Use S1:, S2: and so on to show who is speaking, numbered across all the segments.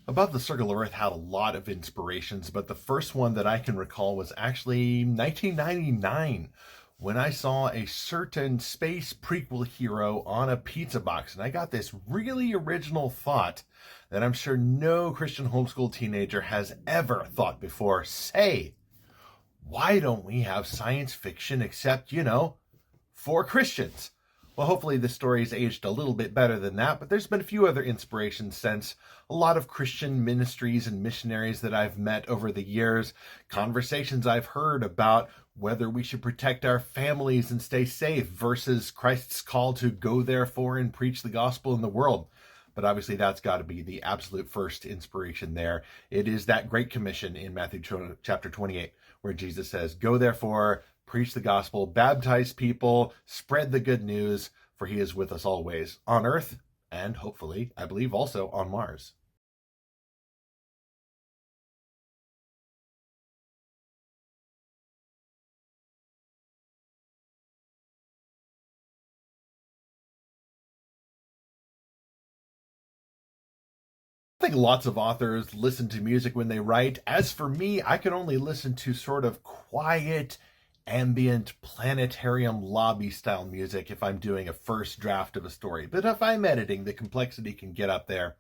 S1: Above the Circle of Earth had a lot of inspirations, but the first one that I can recall was actually 1999 when I saw a certain space prequel hero on a pizza box. And I got this really original thought that I'm sure no Christian homeschool teenager has ever thought before. Say, why don't we have science fiction except, for Christians? Well, hopefully this story's aged a little bit better than that, but there's been a few other inspirations since. A lot of Christian ministries and missionaries that I've met over the years, conversations I've heard about whether we should protect our families and stay safe versus Christ's call to go therefore and preach the gospel in the world. But obviously that's got to be the absolute first inspiration there. It is that great commission in Matthew chapter 28 where Jesus says, "Go therefore, preach the gospel, baptize people, spread the good news, for he is with us always on earth and hopefully, I believe, also on Mars." I think lots of authors listen to music when they write. As for me, I can only listen to sort of quiet, ambient, planetarium lobby style music if I'm doing a first draft of a story. But if I'm editing, the complexity can get up there.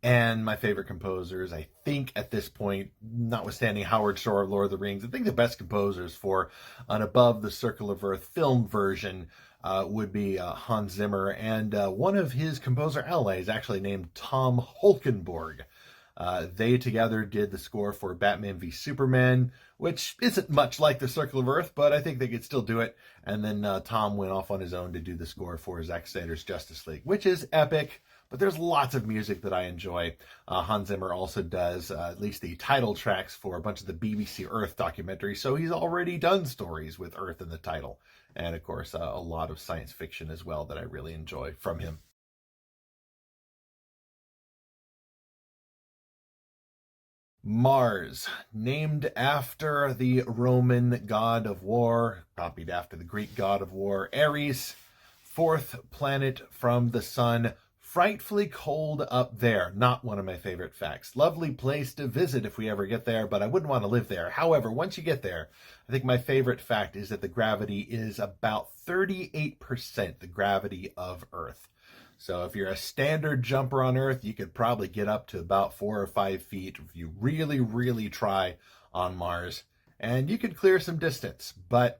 S1: And my favorite composers, I think at this point, notwithstanding Howard Shore of Lord of the Rings, I think the best composers for an Above the Circle of Earth film version would be Hans Zimmer. And one of his composer allies, actually named Tom Holkenborg. They together did the score for Batman v Superman, which isn't much like the Circle of Earth, but I think they could still do it. And then Tom went off on his own to do the score for Zack Snyder's Justice League, which is epic. But there's lots of music that I enjoy. Hans Zimmer also does at least the title tracks for a bunch of the BBC Earth documentaries, so he's already done stories with Earth in the title. And of course, a lot of science fiction as well that I really enjoy from him. Mars, named after the Roman god of war, copied after the Greek god of war, Ares, fourth planet from the sun, frightfully cold up there. Not one of my favorite facts. Lovely place to visit if we ever get there, but I wouldn't want to live there. However, once you get there, I think my favorite fact is that the gravity is about 38% the gravity of Earth. So if you're a standard jumper on Earth, you could probably get up to about 4 or 5 feet if you really, really try on Mars. And you could clear some distance, but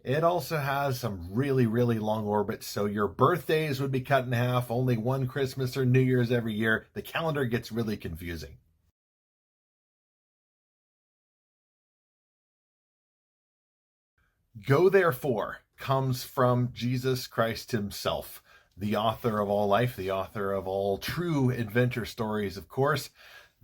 S1: it also has some really, really long orbits, so your birthdays would be cut in half, only one Christmas or New Year's every year. The calendar gets really confusing. Go therefore comes from Jesus Christ himself, the author of all life, the author of all true adventure stories, of course.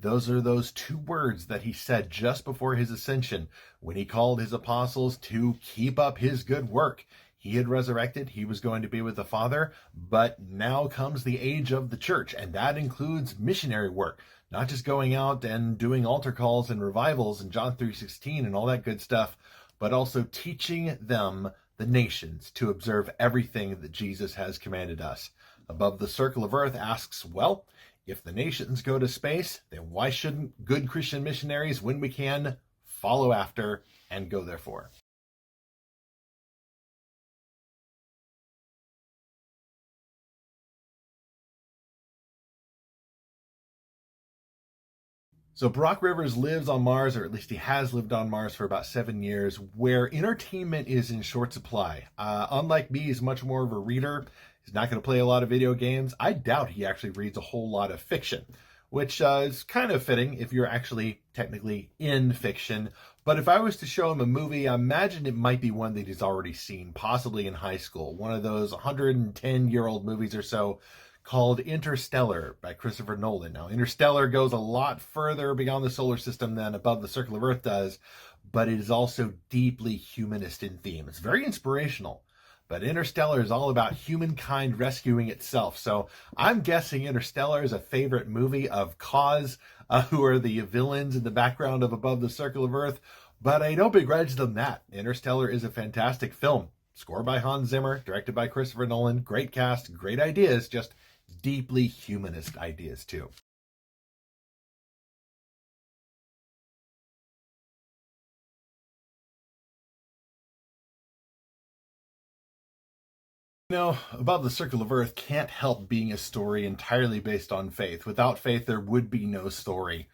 S1: Those are those two words that he said just before his ascension when he called his apostles to keep up his good work. He had resurrected, he was going to be with the Father, but now comes the age of the church, and that includes missionary work, not just going out and doing altar calls and revivals and John 3:16 and all that good stuff, but also teaching them, the nations, to observe everything that Jesus has commanded us. Above the Circle of Earth asks, well, if the nations go to space, then why shouldn't good Christian missionaries, when we can, follow after and go therefore? So Brock Rivers lives on Mars, or at least he has lived on Mars for about 7 years, where entertainment is in short supply. Unlike me, he's much more of a reader. He's not going to play a lot of video games. I doubt he actually reads a whole lot of fiction, which is kind of fitting if you're actually technically in fiction. But if I was to show him a movie, I imagine it might be one that he's already seen, possibly in high school. One of those 110-year-old movies or so called Interstellar by Christopher Nolan. Now, Interstellar goes a lot further beyond the solar system than Above the Circle of Earth does, but it is also deeply humanist in theme. It's very inspirational, but Interstellar is all about humankind rescuing itself. So I'm guessing Interstellar is a favorite movie of Cause, who are the villains in the background of Above the Circle of Earth, but I don't begrudge them that. Interstellar is a fantastic film. Score by Hans Zimmer, directed by Christopher Nolan, great cast, great ideas, just deeply humanist ideas too. Above the Circle of Earth can't help being a story entirely based on faith. Without faith, there would be no story.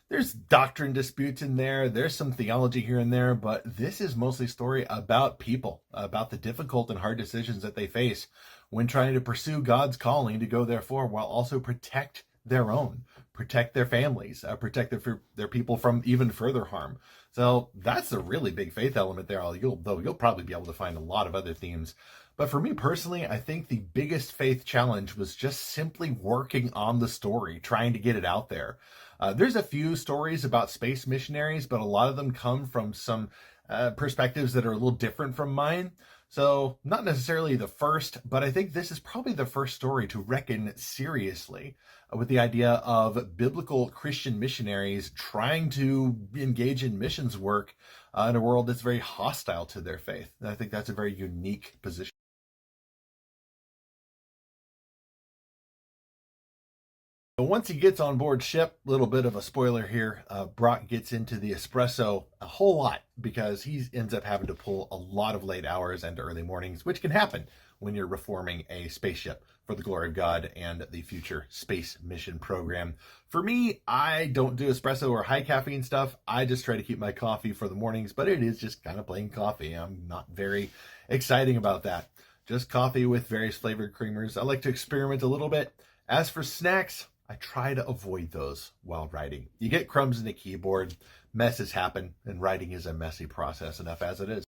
S1: There's doctrine disputes in there, there's some theology here and there, but this is mostly story about people, about the difficult and hard decisions that they face when trying to pursue God's calling to go therefore, while also protect their own, protect their families, protect their people from even further harm. So that's a really big faith element there, though you'll probably be able to find a lot of other themes. But for me personally, I think the biggest faith challenge was just simply working on the story, trying to get it out there. There's a few stories about space missionaries, but a lot of them come from some perspectives that are a little different from mine. So, not necessarily the first, but I think this is probably the first story to reckon seriously with the idea of biblical Christian missionaries trying to engage in missions work in a world that's very hostile to their faith. And I think that's a very unique position. But once he gets on board ship, little bit of a spoiler here, Brock gets into the espresso a whole lot because he ends up having to pull a lot of late hours and early mornings, which can happen when you're reforming a spaceship for the glory of God and the future space mission program. For me, I don't do espresso or high caffeine stuff. I just try to keep my coffee for the mornings, but it is just kind of plain coffee. I'm not very exciting about that. Just coffee with various flavored creamers. I like to experiment a little bit. As for snacks, I try to avoid those while writing. You get crumbs in the keyboard, messes happen, and writing is a messy process enough as it is.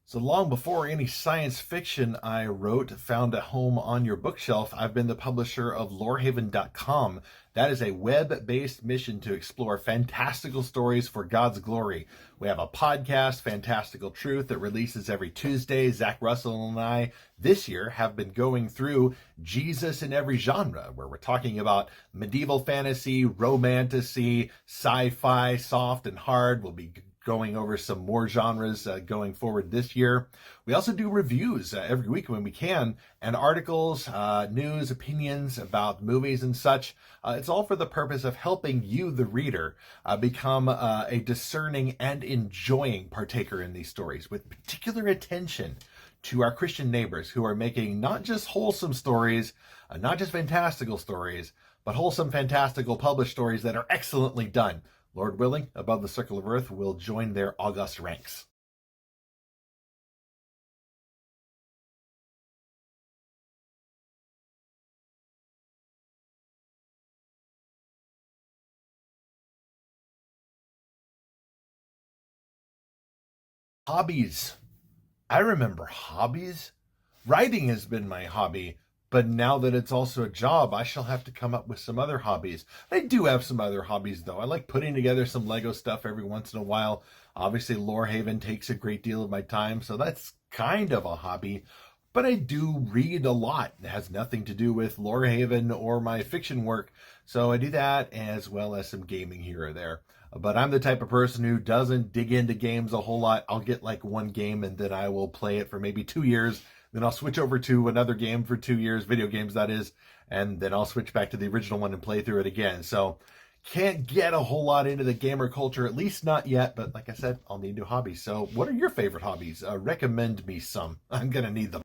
S1: So long before any science fiction I wrote found a home on your bookshelf, I've been the publisher of lorehaven.com. That is a web-based mission to explore fantastical stories for God's glory. We have a podcast, Fantastical Truth, that releases every Tuesday. Zach Russell and I this year have been going through Jesus in every genre, where we're talking about medieval fantasy, romantasy, sci-fi, soft and hard. We'll be going over some more genres going forward this year. We also do reviews every week when we can, and articles, news, opinions about movies and such. It's all for the purpose of helping you, the reader, become a discerning and enjoying partaker in these stories, with particular attention to our Christian neighbors who are making not just wholesome stories, not just fantastical stories, but wholesome, fantastical published stories that are excellently done. Lord willing, Above the Circle of Earth will join their august ranks. Hobbies. I remember hobbies. Writing has been my hobby, but now that it's also a job, I shall have to come up with some other hobbies. I do have some other hobbies, though. I like putting together some Lego stuff every once in a while. Obviously, Lorehaven takes a great deal of my time, so that's kind of a hobby. But I do read a lot. It has nothing to do with Lorehaven or my fiction work, so I do that as well as some gaming here or there. But I'm the type of person who doesn't dig into games a whole lot. I'll get like one game and then I will play it for maybe 2 years. Then I'll switch over to another game for 2 years, video games that is, and then I'll switch back to the original one and play through it again. So can't get a whole lot into the gamer culture, at least not yet. But like I said, I'll need new hobbies. So what are your favorite hobbies? Recommend me some. I'm going to need them.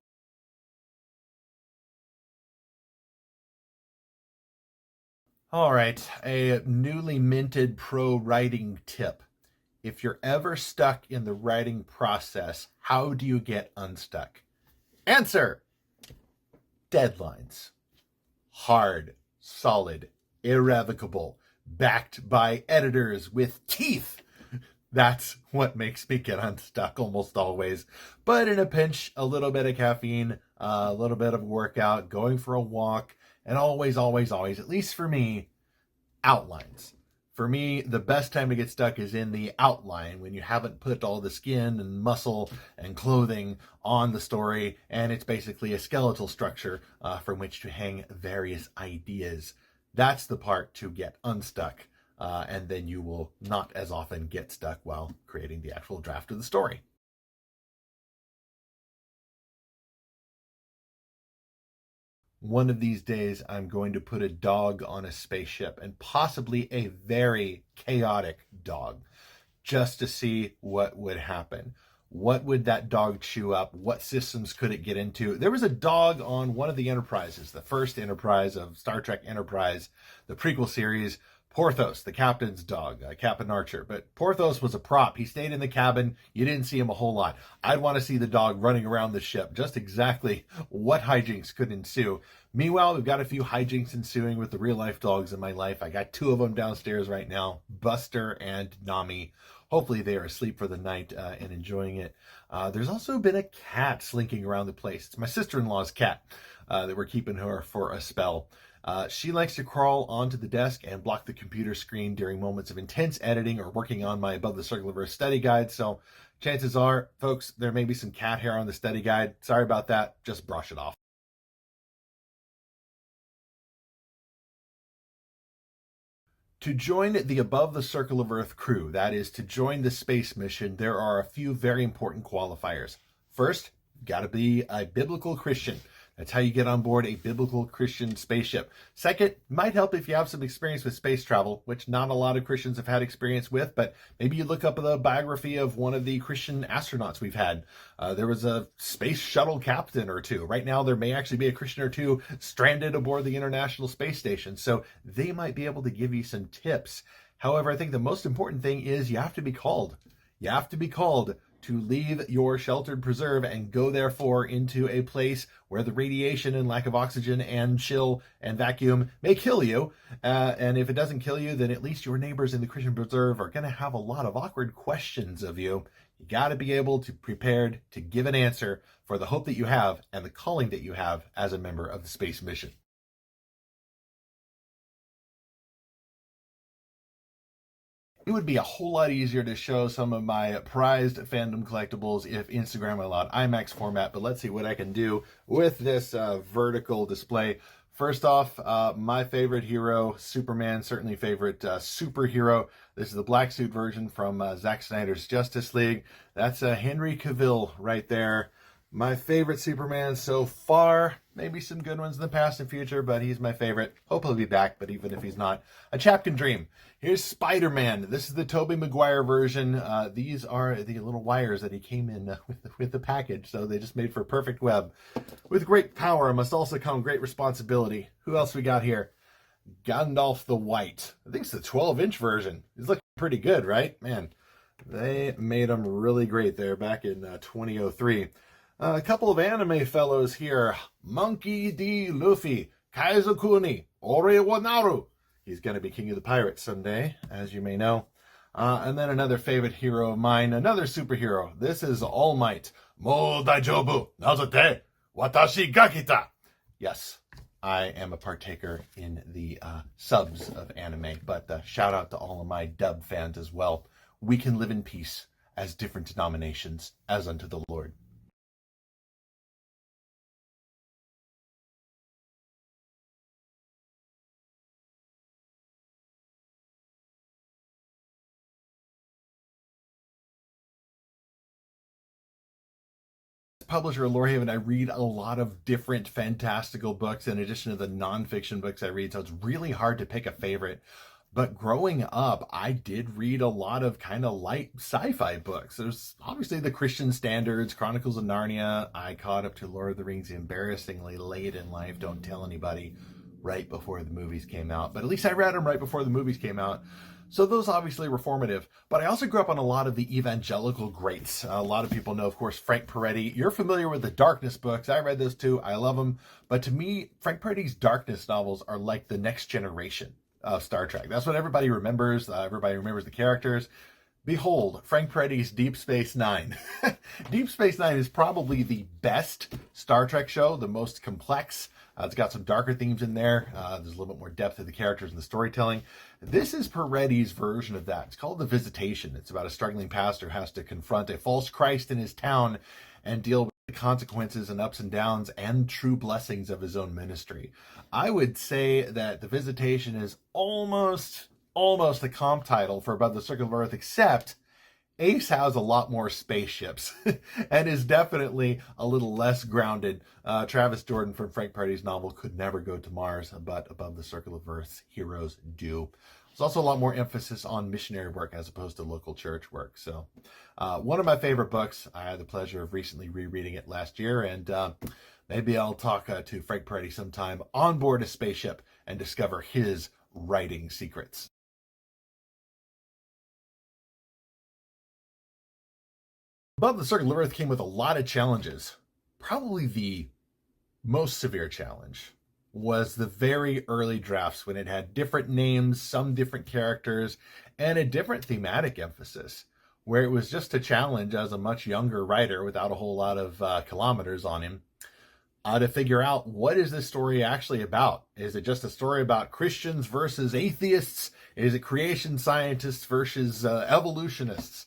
S1: All right, a newly minted pro writing tip. If you're ever stuck in the writing process, how do you get unstuck? Answer: deadlines. Hard, solid, irrevocable, backed by editors with teeth. That's what makes me get unstuck almost always. But in a pinch, a little bit of caffeine, a little bit of workout, going for a walk, and always, always, always, at least for me, outlines. For me, the best time to get stuck is in the outline, when you haven't put all the skin and muscle and clothing on the story, and it's basically a skeletal structure from which to hang various ideas. That's the part to get unstuck, and then you will not as often get stuck while creating the actual draft of the story. One of these days, I'm going to put a dog on a spaceship, and possibly a very chaotic dog. just to see what would happen. What would that dog chew up? What systems could it get into? There was a dog on one of the Enterprises, the first Enterprise of Star Trek Enterprise, the prequel series, Porthos, the captain's dog, Captain Archer. But Porthos was a prop. He stayed in the cabin. You didn't see him a whole lot. I'd want to see the dog running around the ship, just exactly what hijinks could ensue. Meanwhile, we've got a few hijinks ensuing with the real-life dogs in my life. I got 2 of them downstairs right now, Buster and Nami. Hopefully they are asleep for the night and enjoying it. There's also been a cat slinking around the place. It's my sister-in-law's cat that we're keeping her for a spell. She likes to crawl onto the desk and block the computer screen during moments of intense editing or working on my Above the Circle of Earth study guide. So chances are, folks, there may be some cat hair on the study guide. Sorry about that. Just brush it off. To join the Above the Circle of Earth crew, that is, to join the space mission, there are a few very important qualifiers. First, you've got to be a biblical Christian. That's how you get on board a biblical Christian spaceship. Second, might help if you have some experience with space travel, which not a lot of Christians have had experience with, but maybe you look up the biography of one of the Christian astronauts we've had. There was a space shuttle captain or two. Right now, there may actually be a Christian or two stranded aboard the International Space Station, so they might be able to give you some tips. However, I think the most important thing is you have to be called. You have to be called to leave your sheltered preserve and go therefore into a place where the radiation and lack of oxygen and chill and vacuum may kill you. And if it doesn't kill you, then at least your neighbors in the Christian preserve are going to have a lot of awkward questions of you. You got to be able to prepared to give an answer for the hope that you have and the calling that you have as a member of the space mission. It would be a whole lot easier to show some of my prized fandom collectibles if Instagram allowed IMAX format, but let's see what I can do with this vertical display. First off, my favorite hero, Superman, certainly favorite superhero. This is the black suit version from Zack Snyder's Justice League. That's Henry Cavill right there. My favorite Superman so far. Maybe some good ones in the past and future, but he's my favorite. Hope he'll be back, but even if he's not, a chap can dream. Here's Spider-Man. This is the Tobey Maguire version. These are the little wires that he came in with the package, so they just made for a perfect web. With great power must also come great responsibility. Who else we got here? Gandalf the White. I think it's the 12-inch version. He's looking pretty good, right? Man, they made him really great there back in 2003. A couple of anime fellows here. Monkey D. Luffy, Kaizukuni, Orewanaru. He's going to be king of the pirates someday, as you may know. And then another favorite hero of mine, another superhero. This is All Might. Mo daijobu, nazate, watashi ga kita. Yes, I am a partaker in the subs of anime, but shout out to all of my dub fans as well. We can live in peace as different denominations, as unto the Lord. Publisher of Lorehaven, I read a lot of different fantastical books in addition to the nonfiction books I read, so it's really hard to pick a favorite. But growing up, I did read a lot of kind of light sci-fi books. There's obviously the Christian standards, Chronicles of Narnia. I caught up to Lord of the Rings embarrassingly late in life. Don't tell anybody, right before the movies came out. But at least I read them right before the movies came out. So those obviously were formative. But I also grew up on a lot of the evangelical greats. A lot of people know, of course, Frank Peretti. You're familiar with the Darkness books. I read those too. I love them. But to me, Frank Peretti's Darkness novels are like the next generation of Star Trek. That's what everybody remembers. Everybody remembers the characters. Behold, Frank Peretti's Deep Space Nine. Deep Space Nine is probably the best Star Trek show, the most complex. It's got some darker themes in there. There's a little bit more depth to the characters and the storytelling. This is Peretti's version of that. It's called The Visitation. It's about a struggling pastor who has to confront a false Christ in his town and deal with the consequences and ups and downs and true blessings of his own ministry. I would say that The Visitation is almost a comp title for Above the Circle of Earth, except Ace has a lot more spaceships and is definitely a little less grounded. Travis Jordan from Frank Peretti's novel could never go to Mars, but Above the Circle of Earth's heroes do. There's also a lot more emphasis on missionary work as opposed to local church work. So, one of my favorite books. I had the pleasure of recently rereading it last year, and maybe I'll talk to Frank Peretti sometime on board a spaceship and discover his writing secrets. Above the Circle of Earth came with a lot of challenges. Probably the most severe challenge was the very early drafts when it had different names, some different characters, and a different thematic emphasis, where it was just a challenge as a much younger writer without a whole lot of kilometers on him to figure out, what is this story actually about? Is it just a story about Christians versus atheists? Is it creation scientists versus evolutionists?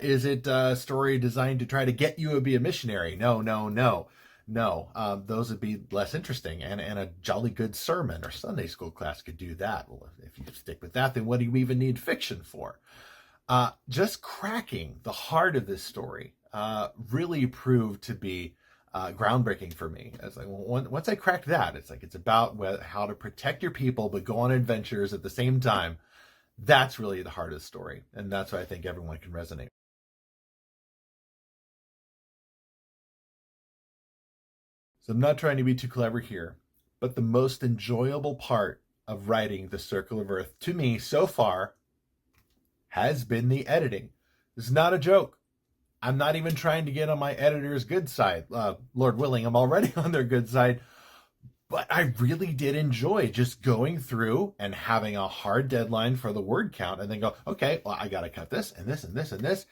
S1: Is it a story designed to try to get you to be a missionary? No, no, no. No, those would be less interesting, and a jolly good sermon or Sunday school class could do that. Well, if you stick with that, then what do you even need fiction for? Just cracking the heart of this story really proved to be groundbreaking for me. It's like, well, once I cracked that, it's about how to protect your people but go on adventures at the same time. That's really the heart of the story, and that's why I think everyone can resonate. So I'm not trying to be too clever here, but the most enjoyable part of writing The Circle of Earth to me so far has been the editing. This is not a joke. I'm not even trying to get on my editor's good side. Lord willing, I'm already on their good side. But I really did enjoy just going through and having a hard deadline for the word count and then go, okay, well, I got to cut this and this and this and this.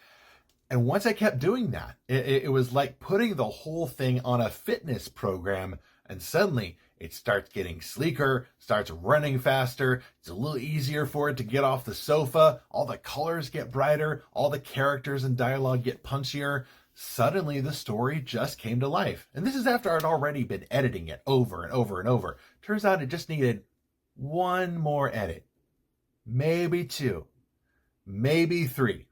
S1: And once I kept doing that, it was like putting the whole thing on a fitness program, and suddenly it starts getting sleeker, starts running faster. It's a little easier for it to get off the sofa. All the colors get brighter. All the characters and dialogue get punchier. Suddenly the story just came to life. And this is after I'd already been editing it over and over and over. Turns out it just needed one more edit. Maybe two. Maybe three.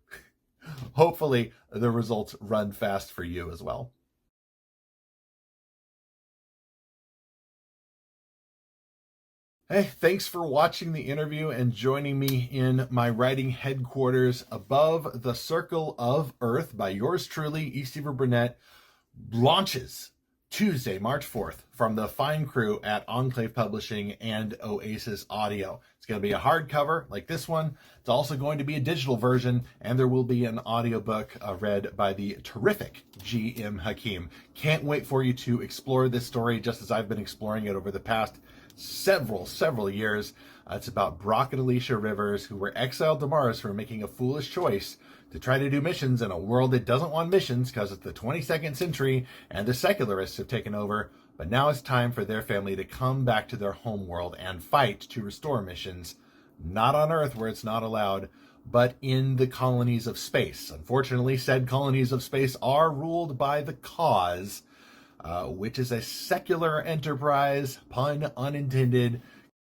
S1: Hopefully the results run fast for you as well. Hey, thanks for watching the interview and joining me in my writing headquarters. Above the Circle of Earth by yours truly, Eastever Burnett, launches Tuesday, March 4th from the fine crew at Enclave Publishing and Oasis Audio. It's going to be a hardcover like this one. It's also going to be a digital version, and there will be an audiobook read by the terrific G.M. Hakim. Can't wait for you to explore this story just as I've been exploring it over the past several years. It's about Brock and Alicia Rivers, who were exiled to Mars for making a foolish choice to try to do missions in a world that doesn't want missions because it's the 22nd century and the secularists have taken over. But now it's time for their family to come back to their home world and fight to restore missions, not on Earth where it's not allowed, but in the colonies of space. Unfortunately, said colonies of space are ruled by the Cause, which is a secular enterprise, pun unintended.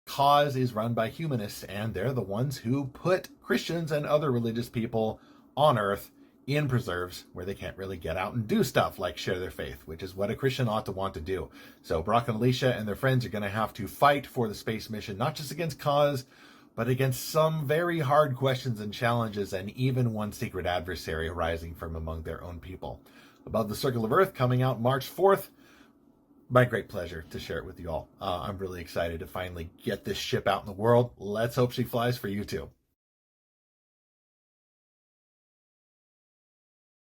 S1: Cause is run by humanists, and they're the ones who put Christians and other religious people on Earth in preserves where they can't really get out and do stuff like share their faith, which is what a Christian ought to want to do. So Brock and Alicia and their friends are going to have to fight for the space mission, not just against Cause, but against some very hard questions and challenges, and even one secret adversary arising from among their own people. Above the Circle of Earth, coming out March 4th. My great pleasure to share it with you all. I'm really excited to finally get this ship out in the world. Let's hope she flies for you too.